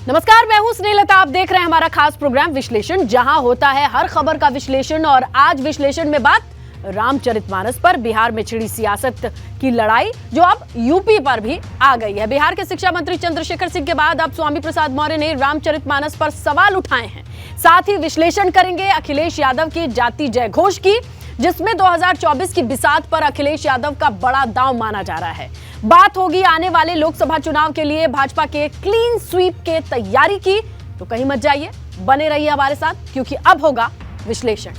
नमस्कार, मैं हूं स्नेहलता। आप देख रहे हैं हमारा खास प्रोग्राम विश्लेषण, जहां होता है हर खबर का विश्लेषण। और आज विश्लेषण में बात रामचरितमानस पर। बिहार में छिड़ी सियासत की लड़ाई जो अब यूपी पर भी आ गई है। बिहार के शिक्षा मंत्री चंद्रशेखर सिंह के बाद अब स्वामी प्रसाद मौर्य ने रामचरितमानस पर सवाल उठाए हैं। साथ ही विश्लेषण करेंगे अखिलेश यादव की जाति जय घोष की, जिसमें 2024 की बिसात पर अखिलेश यादव का बड़ा दांव माना जा रहा है। बात होगी आने वाले लोकसभा चुनाव के लिए भाजपा के क्लीन स्वीप के तैयारी की। तो कहीं मत जाइए, बने रहिए हमारे साथ, क्योंकि अब होगा विश्लेषण।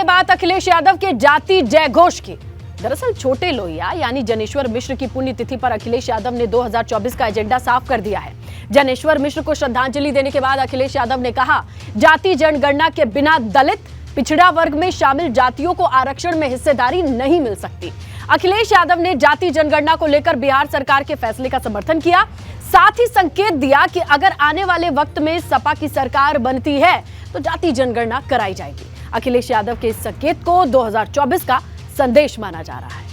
बात अखिलेश यादव के जाति जय घोष की। दरअसल छोटे लोहिया यानी जनेश्वर मिश्र की पुण्यतिथि पर अखिलेश यादव ने 2024 का एजेंडा साफ कर दिया है। जनेश्वर मिश्र को श्रद्धांजलि देने के बाद अखिलेश यादव ने कहा, जाति जनगणना के बिना दलित पिछड़ा वर्ग में शामिल जातियों को आरक्षण में हिस्सेदारी नहीं मिल सकती। अखिलेश यादव ने जाति जनगणना को लेकर बिहार सरकार के फैसले का समर्थन किया। साथ ही संकेत दिया कि अगर आने वाले वक्त में सपा की सरकार बनती है तो जाति जनगणना कराई जाएगी। अखिलेश यादव के इस संकेत को 2024 का संदेश माना जा रहा है।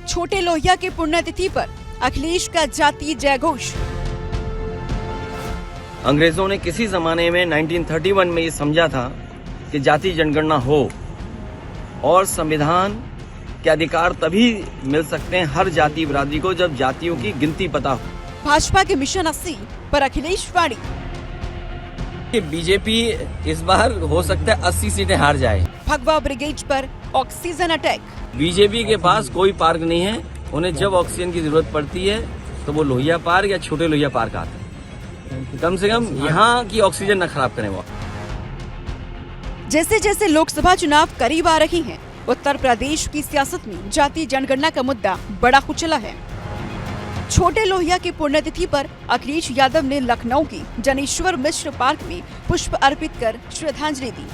छोटे लोहिया के पुण्यतिथि पर अखिलेश का जाति जय घोष। अंग्रेजों ने किसी जमाने में 1931 में ये समझा था कि जाति जनगणना हो और संविधान के अधिकार तभी मिल सकते हैं हर जाति बिरादरी को जब जातियों की गिनती पता हो। भाजपा के मिशन 80 पर अखिलेश वाणी। बीजेपी इस बार हो सकता है 80 सीटें हार जाए। भगवा ब्रिगेड पर ऑक्सीजन अटैक। बीजेपी के पास कोई पार्क नहीं है, उन्हें जब ऑक्सीजन की जरूरत पड़ती है तो वो लोहिया पार्क या छोटे लोहिया पार्क आते हैं। कम से कम यहाँ की ऑक्सीजन न खराब करें वो। जैसे जैसे लोकसभा चुनाव करीब आ रही हैं, उत्तर प्रदेश की सियासत में जाति जनगणना का मुद्दा बड़ा कुचला है। छोटे लोहिया की पुण्यतिथि पर अखिलेश यादव ने लखनऊ की जनेश्वर मिश्र पार्क में पुष्प अर्पित कर श्रद्धांजलि दी।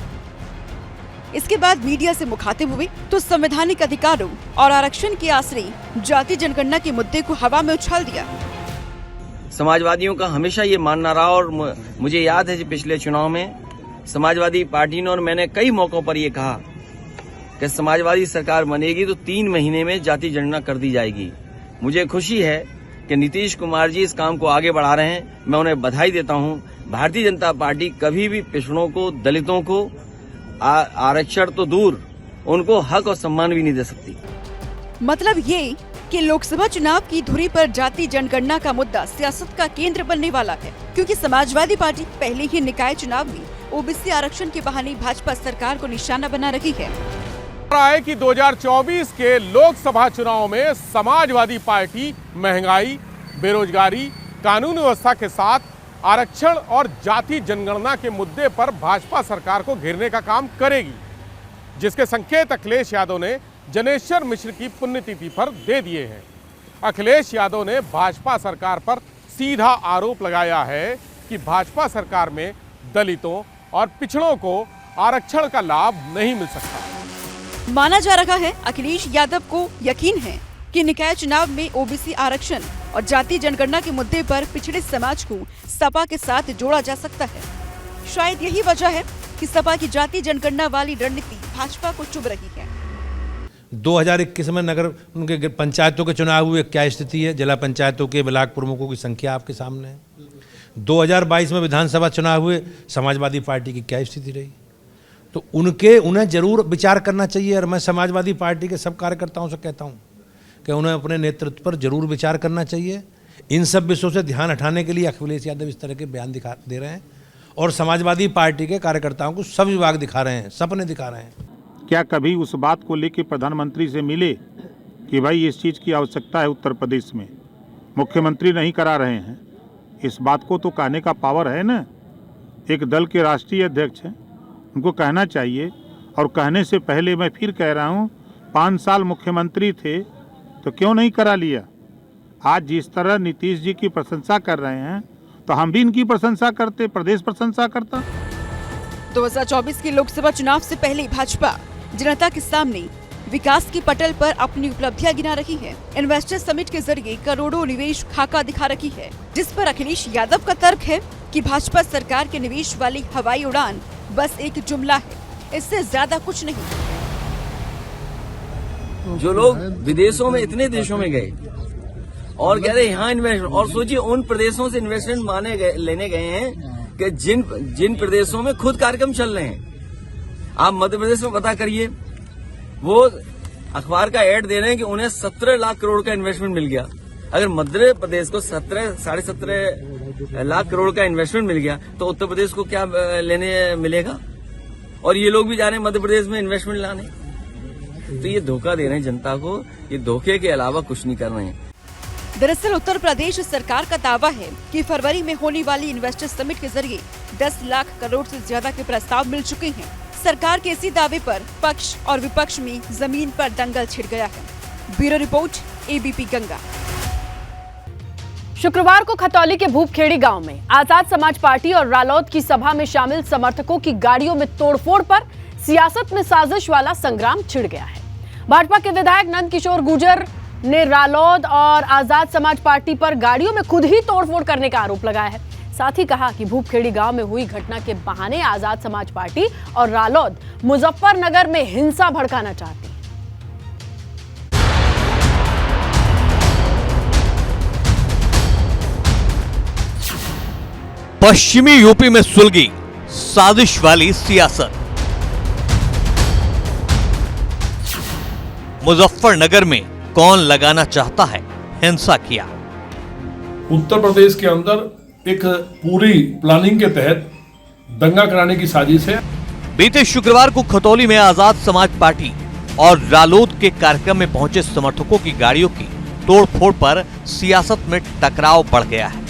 इसके बाद मीडिया से मुखातिब हुए तो संवैधानिक अधिकारों और आरक्षण के आश्रय जाति जनगणना के मुद्दे को हवा में उछाल दिया। समाजवादियों का हमेशा ये मानना रहा और मुझे याद है कि पिछले चुनाव में समाजवादी पार्टी ने और मैंने कई मौकों पर ये कहा कि समाजवादी सरकार बनेगी तो 3 महीने में जाति जनगणना कर दी जाएगी। मुझे खुशी है कि नीतीश कुमार जी इस काम को आगे बढ़ा रहे हैं। मैं उन्हें बधाई देता हूं। भारतीय जनता पार्टी कभी भी पिछड़ों को, दलितों को आरक्षण तो दूर, उनको हक और सम्मान भी नहीं दे सकती। मतलब ये कि लोकसभा चुनाव की धुरी पर जाति जनगणना का मुद्दा सियासत का केंद्र बनने वाला है, क्योंकि समाजवादी पार्टी पहले ही निकाय चुनाव में ओबीसी आरक्षण के बहाने भाजपा सरकार को निशाना बना रही है। है कि 2024 के लोकसभा चुनाव में समाजवादी पार्टी महंगाई, बेरोजगारी, कानून व्यवस्था के साथ आरक्षण और जाति जनगणना के मुद्दे पर भाजपा सरकार को घेरने का काम करेगी, जिसके संकेत अखिलेश यादव ने जनेश्वर मिश्र की पुण्यतिथि पर दे दिए हैं। अखिलेश यादव ने भाजपा सरकार पर सीधा आरोप लगाया है कि भाजपा सरकार में दलितों और पिछड़ों को आरक्षण का लाभ नहीं मिल सकता। माना जा रहा है अखिलेश यादव को यकीन है कि निकाय चुनाव में ओबीसी आरक्षण और जाति जनगणना के मुद्दे पर पिछड़े समाज को सपा के साथ जोड़ा जा सकता है। शायद यही वजह है कि सपा की जाति जनगणना वाली रणनीति भाजपा को चुभ रही है। 2021 में नगर उनके पंचायतों के चुनाव हुए, क्या स्थिति है? जिला पंचायतों के ब्लॉक प्रमुखों की संख्या आपके सामने है। 2022 में विधानसभा चुनाव हुए, समाजवादी पार्टी की क्या स्थिति रही? तो उन्हें जरूर विचार करना चाहिए। और मैं समाजवादी पार्टी के सब कार्यकर्ताओं से कहता हूँ कि उन्हें अपने नेतृत्व पर जरूर विचार करना चाहिए। इन सब विषयों से ध्यान हटाने के लिए अखिलेश यादव इस तरह के बयान दे रहे हैं और समाजवादी पार्टी के कार्यकर्ताओं को सब विभाग दिखा रहे हैं, सपने दिखा रहे हैं। क्या कभी उस बात को लेकर प्रधानमंत्री से मिले कि भाई इस चीज़ की आवश्यकता है उत्तर प्रदेश में, मुख्यमंत्री नहीं करा रहे हैं? इस बात को तो कहने का पावर है ना। एक दल के राष्ट्रीय अध्यक्ष हैं, उनको कहना चाहिए। और कहने से पहले मैं फिर कह रहा हूँ, 5 साल मुख्यमंत्री थे तो क्यों नहीं करा लिया? आज जिस तरह नीतीश जी की प्रशंसा कर रहे हैं तो हम भी इनकी प्रशंसा करते, प्रदेश प्रशंसा करता। 2024 के लोकसभा चुनाव से पहले भाजपा जनता के सामने विकास की पटल पर अपनी उपलब्धियां गिना रही है। इन्वेस्टर समिट के जरिए करोड़ों निवेश खाका दिखा रही है, जिस पर अखिलेश यादव का तर्क है कि भाजपा सरकार के निवेश वाली हवाई उड़ान बस एक जुमला है, इससे ज्यादा कुछ नहीं। जो लोग विदेशों में इतने देशों में गए और कह रहे यहाँ इन्वेस्ट, और सोचिए उन प्रदेशों से इन्वेस्टमेंट लेने गए हैं कि जिन प्रदेशों में खुद कार्यक्रम चल रहे हैं। आप मध्य प्रदेश में पता करिए, वो अखबार का ऐड दे रहे हैं कि उन्हें 17 लाख करोड़ का इन्वेस्टमेंट मिल गया। अगर मध्य प्रदेश को 17.5 लाख करोड़ का इन्वेस्टमेंट मिल गया तो उत्तर प्रदेश को क्या लेने मिलेगा? और ये लोग भी जा रहे हैं मध्य प्रदेश में इन्वेस्टमेंट लाने। तो ये धोखा दे रहे हैं जनता को, ये धोखे के अलावा कुछ नहीं कर रहे हैं। दरअसल उत्तर प्रदेश सरकार का दावा है कि फरवरी में होने वाली इन्वेस्टर समिट के जरिए 10 लाख करोड़ से ज्यादा के प्रस्ताव मिल चुके हैं। सरकार के इसी दावे पर पक्ष और विपक्ष में जमीन पर दंगल छिड़ गया है। Bureau report, ABP Ganga. शुक्रवार को खतौली के भूपखेड़ी गांव में आजाद समाज पार्टी और रालोद की सभा में शामिल समर्थकों की गाड़ियों में तोड़फोड़ पर सियासत में साजिश वाला संग्राम छिड़ गया है। भाजपा के विधायक नंद किशोर गुर्जर ने रालोद और आजाद समाज पार्टी पर गाड़ियों में खुद ही तोड़फोड़ करने का आरोप लगाया है। साथ ही कहा कि भूपखेड़ी गांव में हुई घटना के बहाने आजाद समाज पार्टी और रालोद मुजफ्फरनगर में हिंसा भड़काना चाहती है। पश्चिमी यूपी में सुलगी साजिश वाली सियासत। मुजफ्फरनगर में कौन लगाना चाहता है हिंसा किया। उत्तर प्रदेश के अंदर एक पूरी प्लानिंग के तहत दंगा कराने की साजिश है। बीते शुक्रवार को खतौली में आजाद समाज पार्टी और रालोद के कार्यक्रम में पहुंचे समर्थकों की गाड़ियों की तोड़फोड़ पर सियासत में टकराव बढ़ गया है।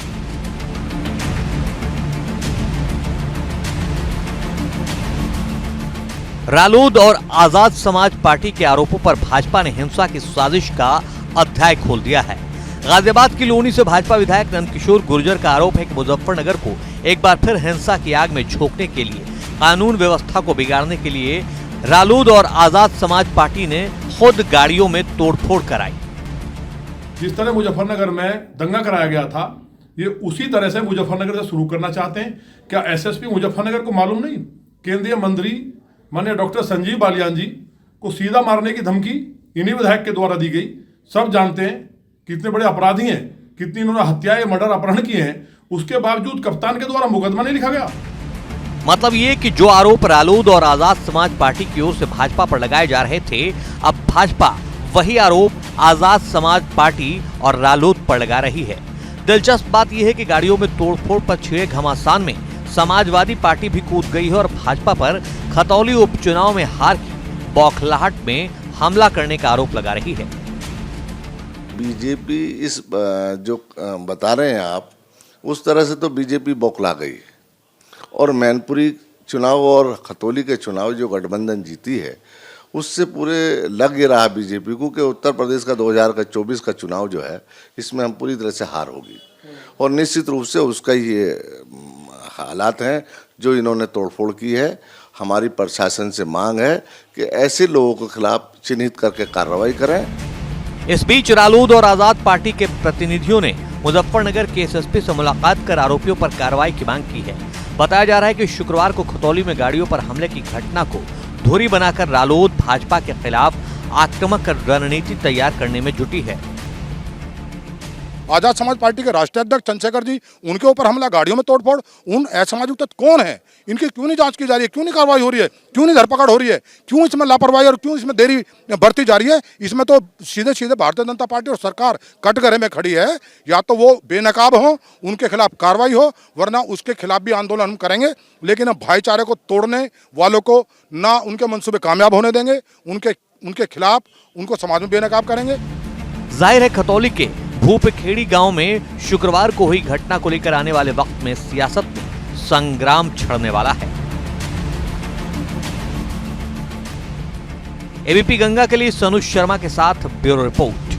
रालोद और आजाद समाज पार्टी के आरोपों पर भाजपा ने हिंसा की साजिश का अध्याय खोल दिया है। गाजियाबाद की लोनी से भाजपा विधायक नंदकिशोर गुर्जर का आरोप है कि मुजफ्फरनगर को एक बार फिर हिंसा की आग में झोंकने के लिए, कानून व्यवस्था को बिगाड़ने के लिए रालोद और आजाद समाज पार्टी ने खुद गाड़ियों में तोड़फोड़ कराई। जिस तरह मुजफ्फरनगर में दंगा कराया गया था, ये उसी तरह से मुजफ्फरनगर से शुरू करना चाहते हैं। क्या एसएसपी मुजफ्फरनगर को मालूम नहीं? केंद्रीय मंत्री माननीय डॉक्टर संजीव बालियान जी को सीधा मारने की धमकी इन्हीं विधायक के द्वारा दी गई। सब जानते हैं कितने बड़े अपराधी हैं, कितनी इन्होंने हत्याएं, मर्डर, अपहरण किए हैं। उसके बावजूद कप्तान के द्वारा मुकदमा नहीं लिखा गया। मतलब ये कि जो आरोप रालोद और आजाद समाज पार्टी की ओर से भाजपा पर लगाए जा रहे थे, अब भाजपा वही आरोप आजाद समाज पार्टी और रालोद पर लगा रही है। दिलचस्प बात यह है कि गाड़ियों में तोड़फोड़ पर छिड़े घमासान में समाजवादी पार्टी भी कूद गई है और भाजपा पर खतौली उपचुनाव में हार की बौखलाहट में हमला करने का आरोप लगा रही है। बीजेपी इस जो बता रहे हैं आप, उस तरह से तो बीजेपी बौखला गई और मैनपुरी चुनाव और खतौली के चुनाव जो गठबंधन जीती है, उससे पूरे लग ही रहा बीजेपी को कि उत्तर प्रदेश का 2024 का चुनाव जो है, इसमें हम पूरी तरह से हार होगी। और निश्चित रूप से उसका ये हालात हैं जो इन्होंने तोड़फोड़ की है। हमारी प्रशासन से मांग है कि ऐसे लोगों के खिलाफ चिन्हित करके कार्रवाई करें। इस बीच रालोद और आजाद पार्टी के प्रतिनिधियों ने मुजफ्फरनगर के एसएसपी से मुलाकात कर आरोपियों पर कार्रवाई की मांग की है। बताया जा रहा है कि शुक्रवार को खतौली में गाड़ियों पर हमले की घटना को धुरी बनाकर रालोद भाजपा के खिलाफ आक्रामक रणनीति तैयार करने में जुटी है। आजाद समाज पार्टी के राष्ट्रीय अध्यक्ष चंद्रशेखर जी, उनके ऊपर हमला, गाड़ियों में तोड़फोड़। उन असामाजिक तत्व कौन है? इनकी क्यों नहीं जांच की जा रही है? क्यों नहीं कार्रवाई हो रही है? क्यों नहीं धरपकड़ हो रही है? क्यों इसमें लापरवाही और क्यों इसमें देरी बढ़ती जा रही है? इसमें तो सीधे सीधे भारतीय जनता पार्टी और सरकार कटघरे में खड़ी है। या तो वो बेनकाब हो, उनके खिलाफ कार्रवाई हो, वरना उसके खिलाफ भी आंदोलन हम करेंगे। लेकिन हम भाईचारे को तोड़ने वालों को ना उनके मंसूबे कामयाब होने देंगे। उनके खिलाफ उनको समाज में बेनकाब करेंगे। जाहिर है खतौली के भूपखेड़ी गांव में शुक्रवार को हुई घटना को लेकर आने वाले वक्त में सियासत में संग्राम छिड़ने वाला है। एबीपी गंगा के लिए सनु शर्मा के साथ ब्यूरो रिपोर्ट।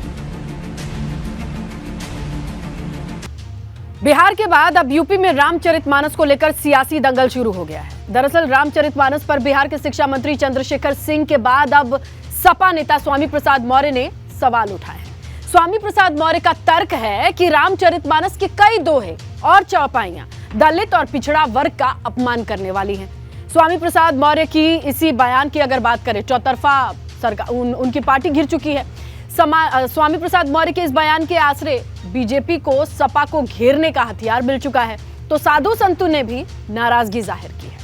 बिहार के बाद अब यूपी में रामचरितमानस को लेकर सियासी दंगल शुरू हो गया है। दरअसल रामचरितमानस पर बिहार के शिक्षा मंत्री चंद्रशेखर सिंह के बाद अब सपा नेता स्वामी प्रसाद मौर्य ने सवाल उठाए हैं। स्वामी प्रसाद मौर्य का तर्क है कि रामचरितमानस के कई दोहे और चौपाइयां दलित और पिछड़ा वर्ग का अपमान करने वाली हैं। स्वामी प्रसाद मौर्य की इसी बयान की अगर बात करें, चौतरफा सरकार उनकी पार्टी घिर चुकी है। स्वामी प्रसाद मौर्य के इस बयान के आसरे बीजेपी को सपा को घेरने का हथियार मिल चुका है, तो साधु संतों ने भी नाराजगी जाहिर की है।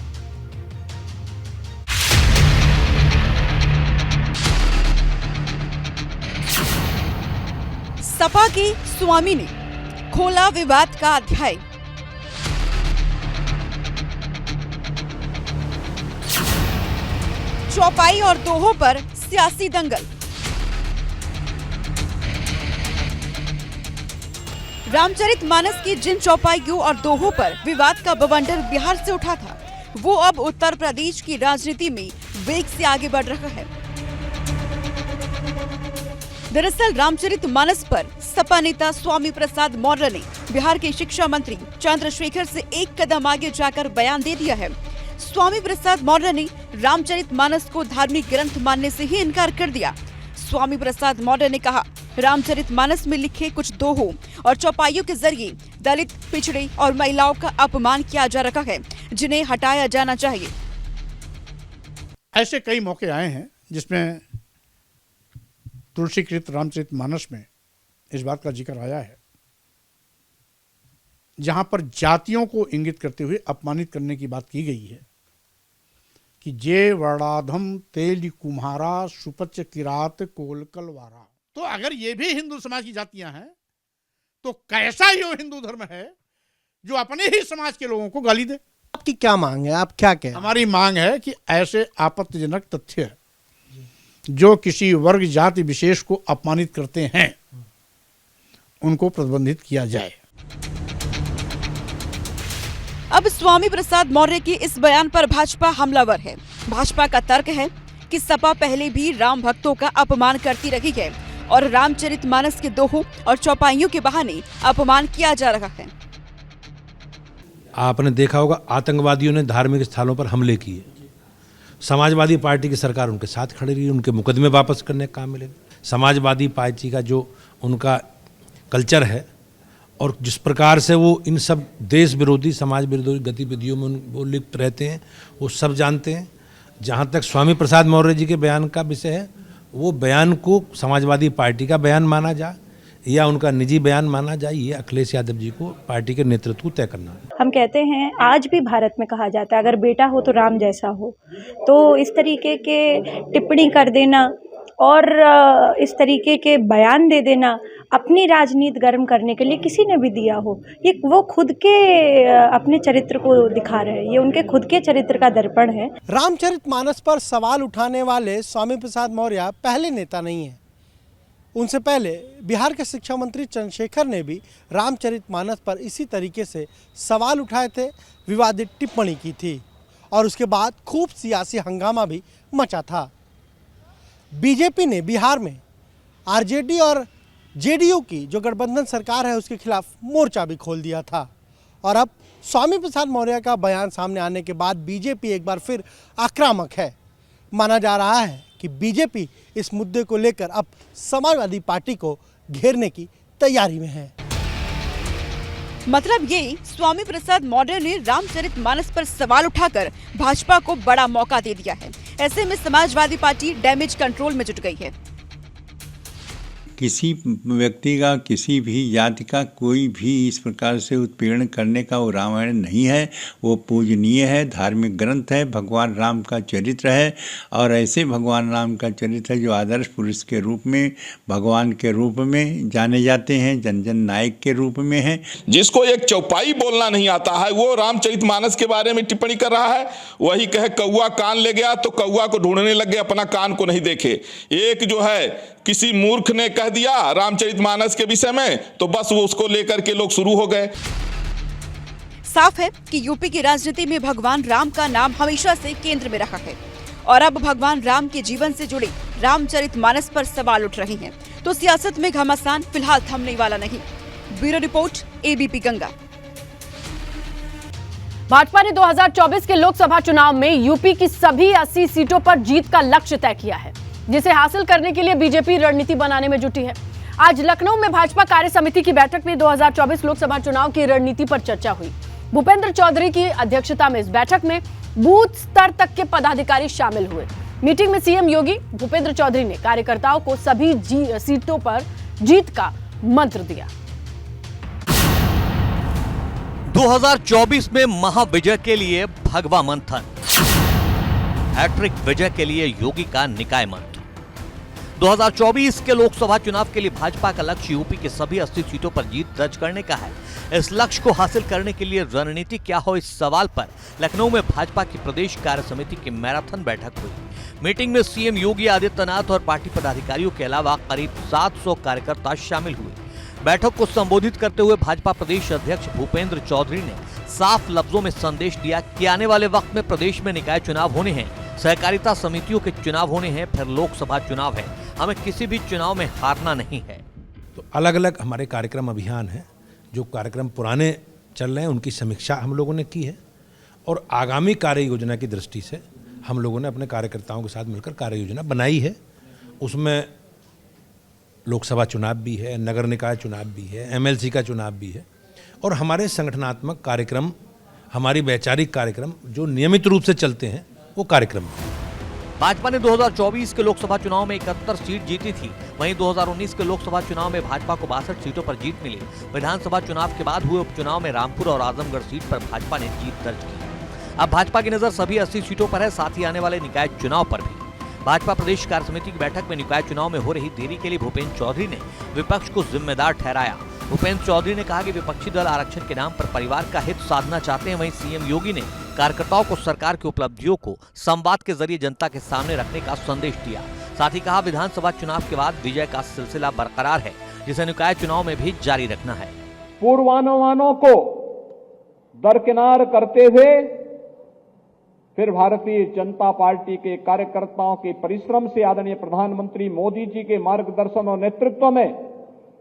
सपा के स्वामी ने खोला विवाद का अध्याय। चौपाई और दोहों पर सियासी दंगल। रामचरितमानस की जिन चौपाइयों और दोहों पर विवाद का बवंडर बिहार से उठा था, वो अब उत्तर प्रदेश की राजनीति में वेग से आगे बढ़ रहा है। दरअसल रामचरितमानस पर सपा नेता स्वामी प्रसाद मौर्य ने बिहार के शिक्षा मंत्री चंद्रशेखर से एक कदम आगे जाकर बयान दे दिया है। स्वामी प्रसाद मौर्य ने रामचरितमानस को धार्मिक ग्रंथ मानने से ही इनकार कर दिया। स्वामी प्रसाद मौर्य ने कहा, रामचरितमानस में लिखे कुछ दोहों और चौपाइयों के जरिए दलित, पिछड़े और महिलाओं का अपमान किया जा रहा है, जिन्हें हटाया जाना चाहिए। ऐसे कई मौके आए हैं जिसमें तुलसीकृत रामचरितमानस में इस बात का जिक्र आया है, जहां पर जातियों को इंगित करते हुए अपमानित करने की बात की गई है कि जे वर्णाधम तेल कुम्हारा सुपच किरात कोल कलवारा। तो अगर ये भी हिंदू समाज की जातियां हैं, तो कैसा यो हिंदू धर्म है जो अपने ही समाज के लोगों को गाली दे? आपकी क्या मांग है? आप क्या कहें? हमारी मांग है कि ऐसे आपत्तिजनक तथ्य जो किसी वर्ग जाति विशेष को अपमानित करते हैं, उनको प्रतिबंधित किया जाए। अब स्वामी प्रसाद मौर्य के इस बयान पर भाजपा हमलावर है। भाजपा का तर्क है कि सपा पहले भी राम भक्तों का अपमान करती रही है और रामचरितमानस के दोहों और चौपाइयों के बहाने अपमान किया जा रहा है। आपने देखा होगा, आतंकवादियों ने धार्मिक स्थलों पर हमले किए, समाजवादी पार्टी की सरकार उनके साथ खड़ी रही, उनके मुकदमे वापस करने का काम मिलेगा। समाजवादी पार्टी का जो उनका कल्चर है और जिस प्रकार से वो इन सब देश विरोधी, समाज विरोधी गतिविधियों में वो लिप्त रहते हैं, वो सब जानते हैं। जहाँ तक स्वामी प्रसाद मौर्य जी के बयान का विषय है, वो बयान को समाजवादी पार्टी का बयान माना जाए या उनका निजी बयान माना जाए, ये अखिलेश यादव जी को, पार्टी के नेतृत्व को तय करना है। हम कहते हैं, आज भी भारत में कहा जाता है, अगर बेटा हो तो राम जैसा हो। तो इस तरीके के टिप्पणी कर देना और इस तरीके के बयान दे देना अपनी राजनीति गर्म करने के लिए किसी ने भी दिया हो, ये वो खुद के अपने चरित्र को दिखा रहे हैं, ये उनके खुद के चरित्र का दर्पण है। रामचरितमानस पर सवाल उठाने वाले स्वामी प्रसाद मौर्य पहले नेता नहीं है। उनसे पहले बिहार के शिक्षा मंत्री चंद्रशेखर ने भी रामचरितमानस पर इसी तरीके से सवाल उठाए थे, विवादित टिप्पणी की थी और उसके बाद खूब सियासी हंगामा भी मचा था। बीजेपी ने बिहार में आरजेडी और जेडीयू की जो गठबंधन सरकार है उसके खिलाफ मोर्चा भी खोल दिया था और अब स्वामी प्रसाद मौर्य का बयान सामने आने के बाद बीजेपी एक बार फिर आक्रामक है। माना जा रहा है कि बीजेपी इस मुद्दे को लेकर अब समाजवादी पार्टी को घेरने की तैयारी में है। मतलब ये स्वामी प्रसाद मौर्य ने रामचरितमानस पर सवाल उठाकर भाजपा को बड़ा मौका दे दिया है। ऐसे में समाजवादी पार्टी डैमेज कंट्रोल में जुट गई है। किसी व्यक्ति का, किसी भी जाति का कोई भी इस प्रकार से उत्पीड़न करने का वो रामायण नहीं है। वो पूजनीय है, धार्मिक ग्रंथ है, भगवान राम का चरित्र है और ऐसे भगवान राम का चरित्र है जो आदर्श पुरुष के रूप में, भगवान के रूप में जाने जाते हैं, जन जन नायक के रूप में है। जिसको एक चौपाई बोलना नहीं आता है वो रामचरितमानस के बारे में टिप्पणी कर रहा है। वही कहे कौवा कान ले गया तो कौवा को ढूंढने लग गए, अपना कान को नहीं देखे। एक जो है किसी मूर्ख ने कह दिया रामचरितमानस के विषय में तो बस वो उसको लेकर के लोग शुरू हो गए। साफ है कि यूपी की राजनीति में भगवान राम का नाम हमेशा से केंद्र में रहा है और अब भगवान राम के जीवन से जुड़े रामचरितमानस पर सवाल उठ रहे हैं, तो सियासत में घमासान फिलहाल थमने वाला नहीं। Bureau report, ABP Ganga. Bhajpa ने 2024 के लोकसभा चुनाव में यूपी की सभी 80 सीटों पर जीत का लक्ष्य तय किया है, जिसे हासिल करने के लिए बीजेपी रणनीति बनाने में जुटी है। आज लखनऊ में भाजपा कार्य समिति की बैठक में 2024 लोकसभा चुनाव की रणनीति पर चर्चा हुई। भूपेंद्र चौधरी की अध्यक्षता में इस बैठक में बूथ स्तर तक के पदाधिकारी शामिल हुए। मीटिंग में सीएम योगी भूपेंद्र चौधरी ने कार्यकर्ताओं को सभी सीटों पर जीत का मंत्र दिया। 2024 में महाविजय के लिए भगवा मंथन, हैट्रिक विजय के लिए योगी का निकाय मंत्र। 2024 के लोकसभा चुनाव के लिए भाजपा का लक्ष्य यूपी के सभी 80 सीटों पर जीत दर्ज करने का है। इस लक्ष्य को हासिल करने के लिए रणनीति क्या हो, इस सवाल पर लखनऊ में भाजपा की प्रदेश कार्य समिति की मैराथन बैठक हुई। मीटिंग में सीएम योगी आदित्यनाथ और पार्टी पदाधिकारियों के अलावा करीब 700 कार्यकर्ता शामिल हुए। बैठक को संबोधित करते हुए भाजपा प्रदेश अध्यक्ष भूपेंद्र चौधरी ने साफ लफ्जों में संदेश दिया कि आने वाले वक्त में प्रदेश में निकाय चुनाव होने हैं, सहकारिता समितियों के चुनाव होने हैं, फिर लोकसभा चुनाव है। हमें किसी भी चुनाव में हारना नहीं है। तो अलग अलग हमारे कार्यक्रम अभियान हैं, जो कार्यक्रम पुराने चल रहे हैं उनकी समीक्षा हम लोगों ने की है और आगामी कार्य योजना की दृष्टि से हम लोगों ने अपने कार्यकर्ताओं के साथ मिलकर कार्य योजना बनाई है। उसमें लोकसभा चुनाव भी है, नगर निकाय चुनाव भी है, एमएलसी का चुनाव भी है और हमारे संगठनात्मक कार्यक्रम, हमारी वैचारिक कार्यक्रम जो नियमित रूप से चलते हैं वो कार्यक्रम है। भाजपा ने 2024 के लोकसभा चुनाव में 71 सीट जीती थी। वहीं 2019 के लोकसभा चुनाव में भाजपा को 62 सीटों पर जीत मिली। विधानसभा चुनाव के बाद हुए उपचुनाव में रामपुर और आजमगढ़ सीट पर भाजपा ने जीत दर्ज की। अब भाजपा की नजर सभी 80 सीटों पर है, साथ ही आने वाले निकाय चुनाव पर भी। भाजपा प्रदेश कार्य समिति की बैठक में निकाय चुनाव में हो रही देरी के लिए भूपेंद्र चौधरी ने विपक्ष को जिम्मेदार ठहराया। भूपेंद्र चौधरी ने कहा कि विपक्षी दल आरक्षण के नाम पर परिवार का हित साधना चाहते हैं। वहीं सीएम योगी ने कार्यकर्ताओं को सरकार की उपलब्धियों को संवाद के जरिए जनता के सामने रखने का संदेश दिया। साथ ही कहा विधानसभा चुनाव के बाद विजय का सिलसिला बरकरार है, जिसे निकाय चुनाव में भी जारी रखना है। पूर्वानुमानों को दरकिनार करते हुए फिर भारतीय जनता पार्टी के कार्यकर्ताओं के परिश्रम से आदरणीय प्रधानमंत्री मोदी जी के मार्गदर्शन और नेतृत्व में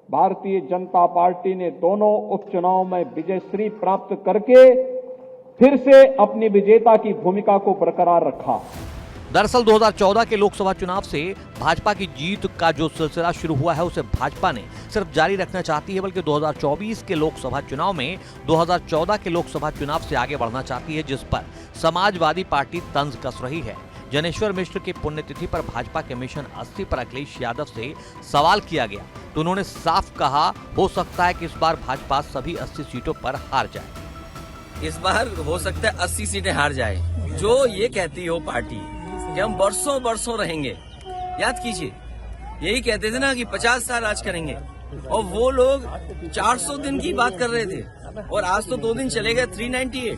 भारतीय जनता पार्टी ने दोनों उपचुनाव में विजयश्री प्राप्त करके फिर से अपनी विजेता की भूमिका को बरकरार रखा। दरअसल 2014 के लोकसभा चुनाव से भाजपा की जीत का जो सिलसिला शुरू हुआ है उसे भाजपा ने सिर्फ जारी रखना चाहती है, बल्कि 2024 के लोकसभा चुनाव में 2014 के लोकसभा चुनाव से आगे बढ़ना चाहती है, जिस पर समाजवादी पार्टी तंज कस रही है। जनेश्वर मिश्र की पुण्यतिथि पर भाजपा के मिशन 80 पर अखिलेश यादव से सवाल किया गया तो उन्होंने साफ कहा, हो सकता है कि इस बार भाजपा सभी 80 सीटों पर हार जाए। इस बार हो सकता है 80 सीटें हार जाए। जो ये कहती हो पार्टी कि हम बरसों बरसों रहेंगे, याद कीजिए यही कहते थे ना कि 50 साल राज करेंगे, और वो लोग 400 दिन की बात कर रहे थे और आज तो 2 दिन चले गए 398।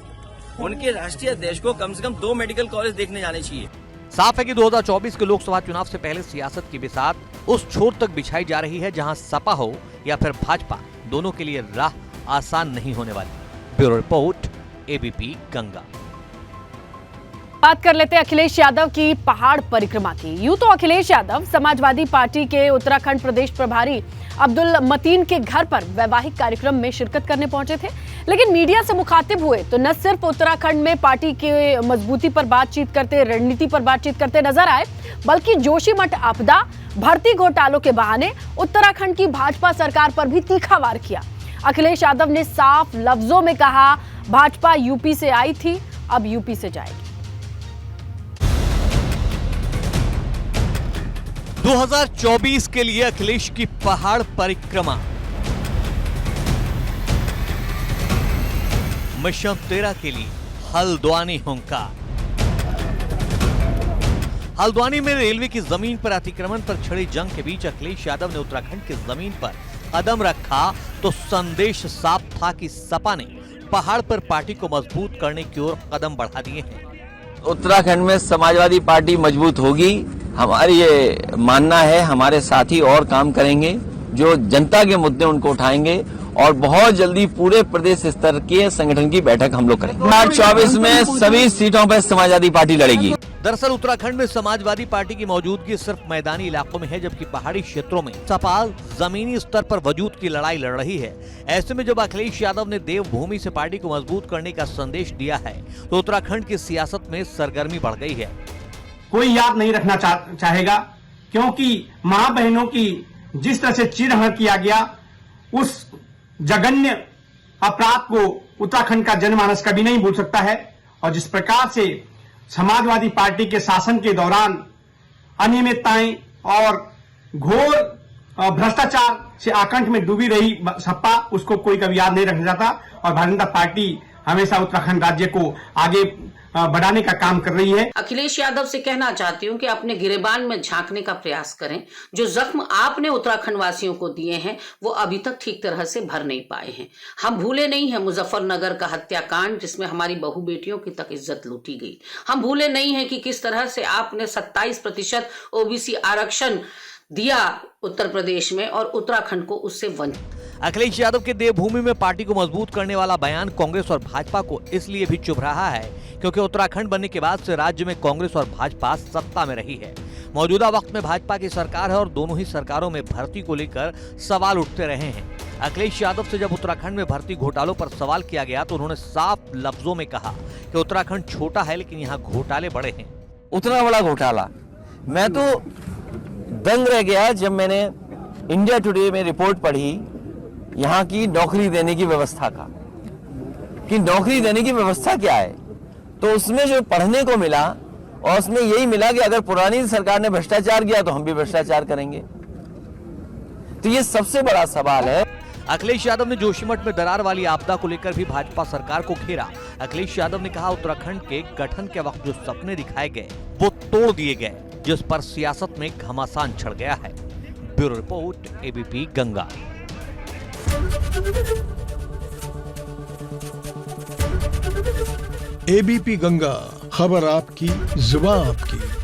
उनके राष्ट्रीय अध्यक्ष को कम से कम 2 मेडिकल कॉलेज देखने जाने चाहिए। साफ है कि 2024 के लोकसभा चुनाव से पहले सियासत की बिसात उस छोर तक बिछाई जा रही है जहां सपा हो या फिर भाजपा, दोनों के लिए राह आसान नहीं होने वाली। Bureau report, ABP Ganga. बात कर लेते हैं अखिलेश यादव की पहाड़ परिक्रमा की। यूं तो अखिलेश यादव समाजवादी पार्टी के उत्तराखंड प्रदेश प्रभारी अब्दुल मतीन के घर पर वैवाहिक कार्यक्रम में शिरकत करने पहुंचे थे, लेकिन मीडिया से मुखातिब हुए तो न सिर्फ उत्तराखंड में पार्टी के मजबूती पर बातचीत करते, रणनीति पर बातचीत करते नजर आए, बल्कि जोशीमठ आपदा, भर्ती घोटालों के बहाने उत्तराखंड की भाजपा सरकार पर भी तीखा वार किया। अखिलेश यादव ने साफ लफ्जों में कहा, भाजपा यूपी से आई थी, अब यूपी से जाएगी। 2024 के लिए अखिलेश की पहाड़ परिक्रमा। मिशन 13 के लिए हल्द्वानी हुंकार। हल्द्वानी में रेलवे की जमीन पर अतिक्रमण पर छिड़ी जंग के बीच अखिलेश यादव ने उत्तराखंड की जमीन पर कदम रखा तो संदेश साफ था कि सपा ने पहाड़ पर पार्टी को मजबूत करने की ओर कदम बढ़ा दिए हैं। उत्तराखंड में समाजवादी पार्टी मजबूत होगी, हमारी ये मानना है। हमारे साथी और काम करेंगे, जो जनता के मुद्दे उनको उठाएंगे और बहुत जल्दी पूरे प्रदेश स्तर के संगठन की बैठक हम लोग करेंगे। 2024 में सभी सीटों पर समाजवादी पार्टी लड़ेगी। दरअसल उत्तराखंड में समाजवादी पार्टी की मौजूदगी सिर्फ मैदानी इलाकों में है, जबकि पहाड़ी क्षेत्रों में सपा जमीनी स्तर पर वजूद की लड़ाई लड़ रही है। ऐसे में जब अखिलेश यादव ने देवभूमि से पार्टी को मजबूत करने का संदेश दिया है तो उत्तराखंड की सियासत में सरगर्मी बढ़ गई है। कोई याद नहीं रखना चाहेगा, क्योंकि माँ बहनों की जिस तरह से चीरहरण किया गया, उस जघन्य अपराध को उत्तराखंड का जनमानस कभी नहीं भूल सकता है। और जिस प्रकार से समाजवादी पार्टी के शासन के दौरान अनियमितताएं और घोर भ्रष्टाचार से आकंठ में डूबी रही सपा, उसको कोई कभी याद नहीं रखना चाहता। और भारतीय जनता पार्टी हमेशा उत्तराखंड राज्य को आगे बढ़ाने का काम कर रही है। अखिलेश यादव से कहना चाहती हूं कि अपने गिरेबान में झांकने का प्रयास करें। जो जख्म आपने उत्तराखंड वासियों को दिए हैं वो अभी तक ठीक तरह से भर नहीं पाए हैं। हम भूले नहीं हैं मुजफ्फरनगर का हत्याकांड, जिसमें हमारी बहू बेटियों की तक इज्जत लूटी गई। हम भूले नहीं हैं कि किस तरह से आपने 27% ओबीसी आरक्षण दिया उत्तर प्रदेश में और उत्तराखंड को उससे वंचित। अखिलेश यादव के देवभूमि में पार्टी को मजबूत करने वाला बयान कांग्रेस और भाजपा को इसलिए भी चुभ रहा है क्योंकि उत्तराखंड बनने के बाद से राज्य में कांग्रेस और भाजपा सत्ता में रही है। मौजूदा वक्त में भाजपा की सरकार है और दोनों ही सरकारों में भर्ती को लेकर सवाल उठते रहे हैं। अखिलेश यादव से जब उत्तराखंड में भर्ती घोटालों पर सवाल किया गया तो उन्होंने साफ लफ्जों में कहा कि उत्तराखंड छोटा है लेकिन यहाँ घोटाले बड़े हैं। उतना बड़ा घोटाला, मैं तो दंग रह गया जब मैंने इंडिया टुडे में रिपोर्ट पढ़ी यहाँ की नौकरी देने की व्यवस्था का, कि नौकरी देने की व्यवस्था क्या है। तो उसमें जो पढ़ने को मिला और उसमें यही मिला कि अगर पुरानी सरकार ने भ्रष्टाचार किया तो हम भी भ्रष्टाचार करेंगे। तो ये सबसे बड़ा सवाल है। अखिलेश यादव ने जोशीमठ में दरार वाली आपदा को लेकर भी भाजपा सरकार को घेरा। अखिलेश यादव ने कहा उत्तराखंड के गठन के वक्त जो सपने दिखाए गए वो तोड़ दिए गए, जिस पर सियासत में घमासान छड़ गया है। Bureau report, ABP Ganga. ABP Ganga, खबर आपकी, जुबान आपकी।